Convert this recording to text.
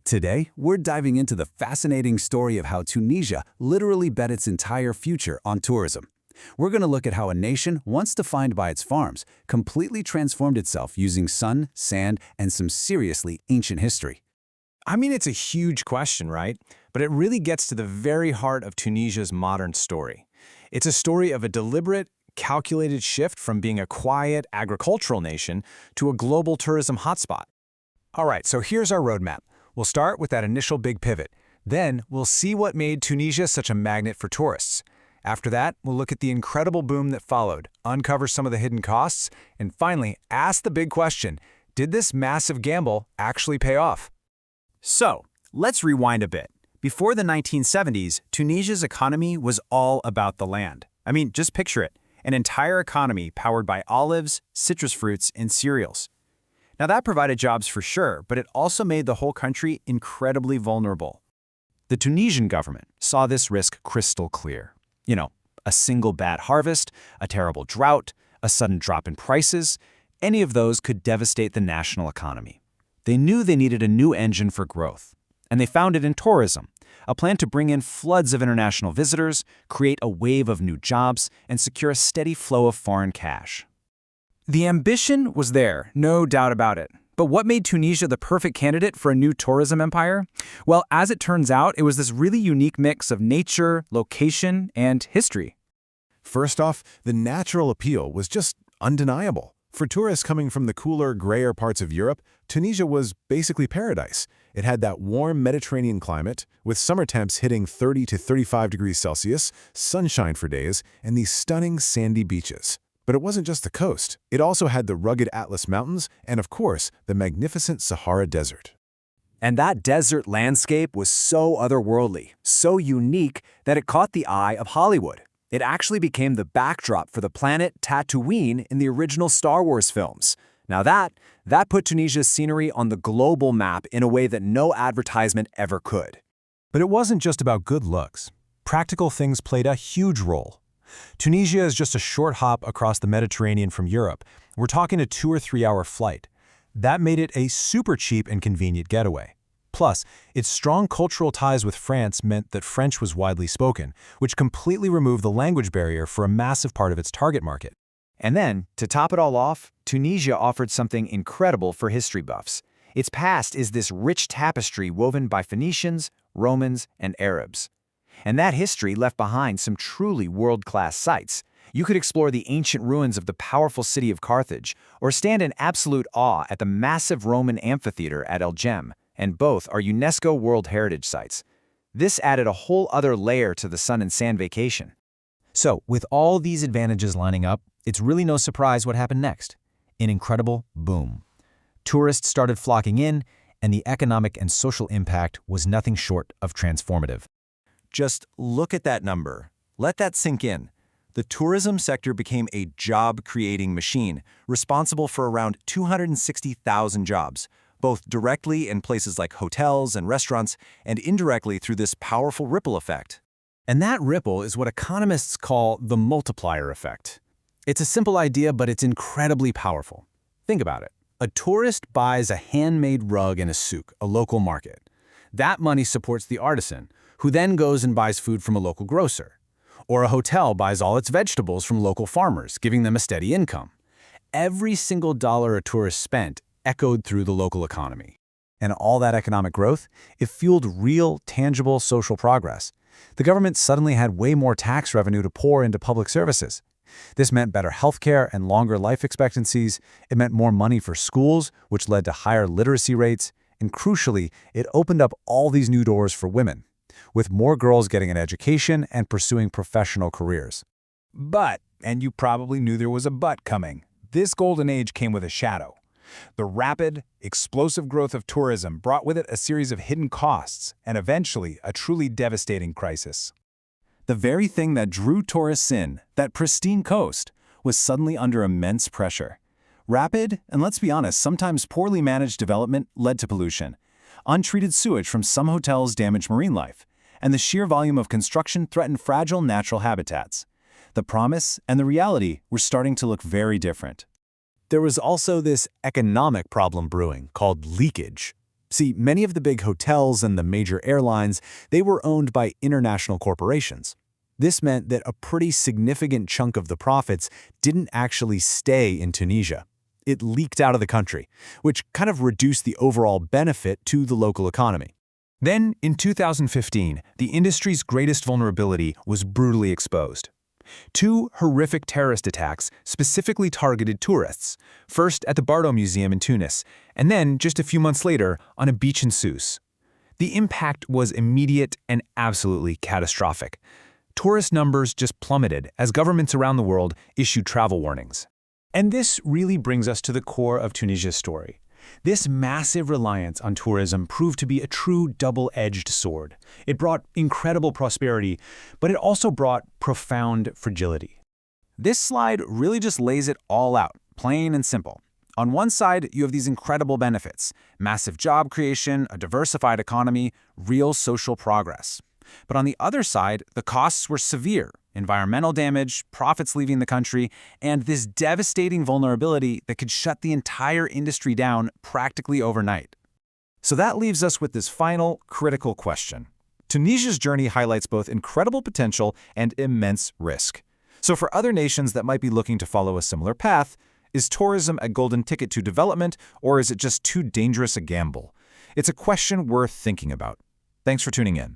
Today, we're diving into the fascinating story of how Tunisia literally bet its entire future on tourism. We're going to look at how a nation, once defined by its farms, completely transformed itself using sun, sand, and some seriously ancient history. I mean, it's a huge question, right? But it really gets to the very heart of Tunisia's modern story. It's a story of a deliberate, calculated shift from being a quiet, agricultural nation to a global tourism hotspot. All right, so here's our roadmap. We'll start with that initial big pivot. Then we'll see what made Tunisia such a magnet for tourists. After that, we'll look at the incredible boom that followed, uncover some of the hidden costs, and finally, ask the big question, did this massive gamble actually pay off? So, let's rewind a bit. Before the 1970s, Tunisia's economy was all about the land. I mean, just picture it, an entire economy powered by olives, citrus fruits, and cereals. Now that provided jobs for sure, but it also made the whole country incredibly vulnerable. The Tunisian government saw this risk crystal clear. A single bad harvest, a terrible drought, a sudden drop in prices, any of those could devastate the national economy. They knew they needed a new engine for growth, and they found it in tourism, a plan to bring in floods of international visitors, create a wave of new jobs, and secure a steady flow of foreign cash. The ambition was there, no doubt about it. But what made Tunisia the perfect candidate for a new tourism empire? Well, as it turns out, it was this really unique mix of nature, location, and history. First off, the natural appeal was just undeniable. For tourists coming from the cooler, grayer parts of Europe, Tunisia was basically paradise. It had that warm Mediterranean climate, with summer temps hitting 30 to 35 degrees Celsius, sunshine for days, and these stunning sandy beaches. But it wasn't just the coast. It also had the rugged Atlas Mountains and, of course, the magnificent Sahara Desert. And that desert landscape was so otherworldly, so unique that it caught the eye of Hollywood. It actually became the backdrop for the planet Tatooine in the original Star Wars films. Now that put Tunisia's scenery on the global map in a way that no advertisement ever could. But it wasn't just about good looks. Practical things played a huge role. Tunisia is just a short hop across the Mediterranean from Europe. We're talking a 2 or 3 hour flight. That made it a super cheap and convenient getaway. Plus, its strong cultural ties with France meant that French was widely spoken, which completely removed the language barrier for a massive part of its target market. And then, to top it all off, Tunisia offered something incredible for history buffs. Its past is this rich tapestry woven by Phoenicians, Romans, and Arabs. And that history left behind some truly world-class sites. You could explore the ancient ruins of the powerful city of Carthage, or stand in absolute awe at the massive Roman amphitheater at El Jem, and both are UNESCO World Heritage Sites. This added a whole other layer to the sun and sand vacation. So, with all these advantages lining up, it's really no surprise what happened next. An incredible boom. Tourists started flocking in, and the economic and social impact was nothing short of transformative. Just look at that number. Let that sink in. The tourism sector became a job-creating machine, responsible for around 260,000 jobs, both directly in places like hotels and restaurants, and indirectly through this powerful ripple effect. And that ripple is what economists call the multiplier effect. It's a simple idea, but it's incredibly powerful. Think about it. A tourist buys a handmade rug in a souk, a local market. That money supports the artisan, who then goes and buys food from a local grocer. Or a hotel buys all its vegetables from local farmers, giving them a steady income. Every single dollar a tourist spent echoed through the local economy. And all that economic growth, it fueled real, tangible social progress. The government suddenly had way more tax revenue to pour into public services. This meant better healthcare and longer life expectancies. It meant more money for schools, which led to higher literacy rates. And crucially, it opened up all these new doors for women, with more girls getting an education and pursuing professional careers. But, and you probably knew there was a but coming, this golden age came with a shadow. The rapid, explosive growth of tourism brought with it a series of hidden costs and eventually a truly devastating crisis. The very thing that drew tourists in, that pristine coast, was suddenly under immense pressure. Rapid, and let's be honest, sometimes poorly managed development led to pollution. Untreated sewage from some hotels damaged marine life, and the sheer volume of construction threatened fragile natural habitats. The promise and the reality were starting to look very different. There was also this economic problem brewing called leakage. See, many of the big hotels and the major airlines, they were owned by international corporations. This meant that a pretty significant chunk of the profits didn't actually stay in Tunisia. It leaked out of the country, which kind of reduced the overall benefit to the local economy. Then, in 2015, the industry's greatest vulnerability was brutally exposed. Two horrific terrorist attacks specifically targeted tourists, first at the Bardo Museum in Tunis, and then, just a few months later, on a beach in Sousse. The impact was immediate and absolutely catastrophic. Tourist numbers just plummeted as governments around the world issued travel warnings. And this really brings us to the core of Tunisia's story. This massive reliance on tourism proved to be a true double-edged sword. It brought incredible prosperity, but it also brought profound fragility. This slide really just lays it all out, plain and simple. On one side, you have these incredible benefits: massive job creation, a diversified economy, real social progress. But on the other side, the costs were severe: environmental damage, profits leaving the country, and this devastating vulnerability that could shut the entire industry down practically overnight. So that leaves us with this final, critical question. Tunisia's journey highlights both incredible potential and immense risk. So for other nations that might be looking to follow a similar path, is tourism a golden ticket to development, or is it just too dangerous a gamble? It's a question worth thinking about. Thanks for tuning in.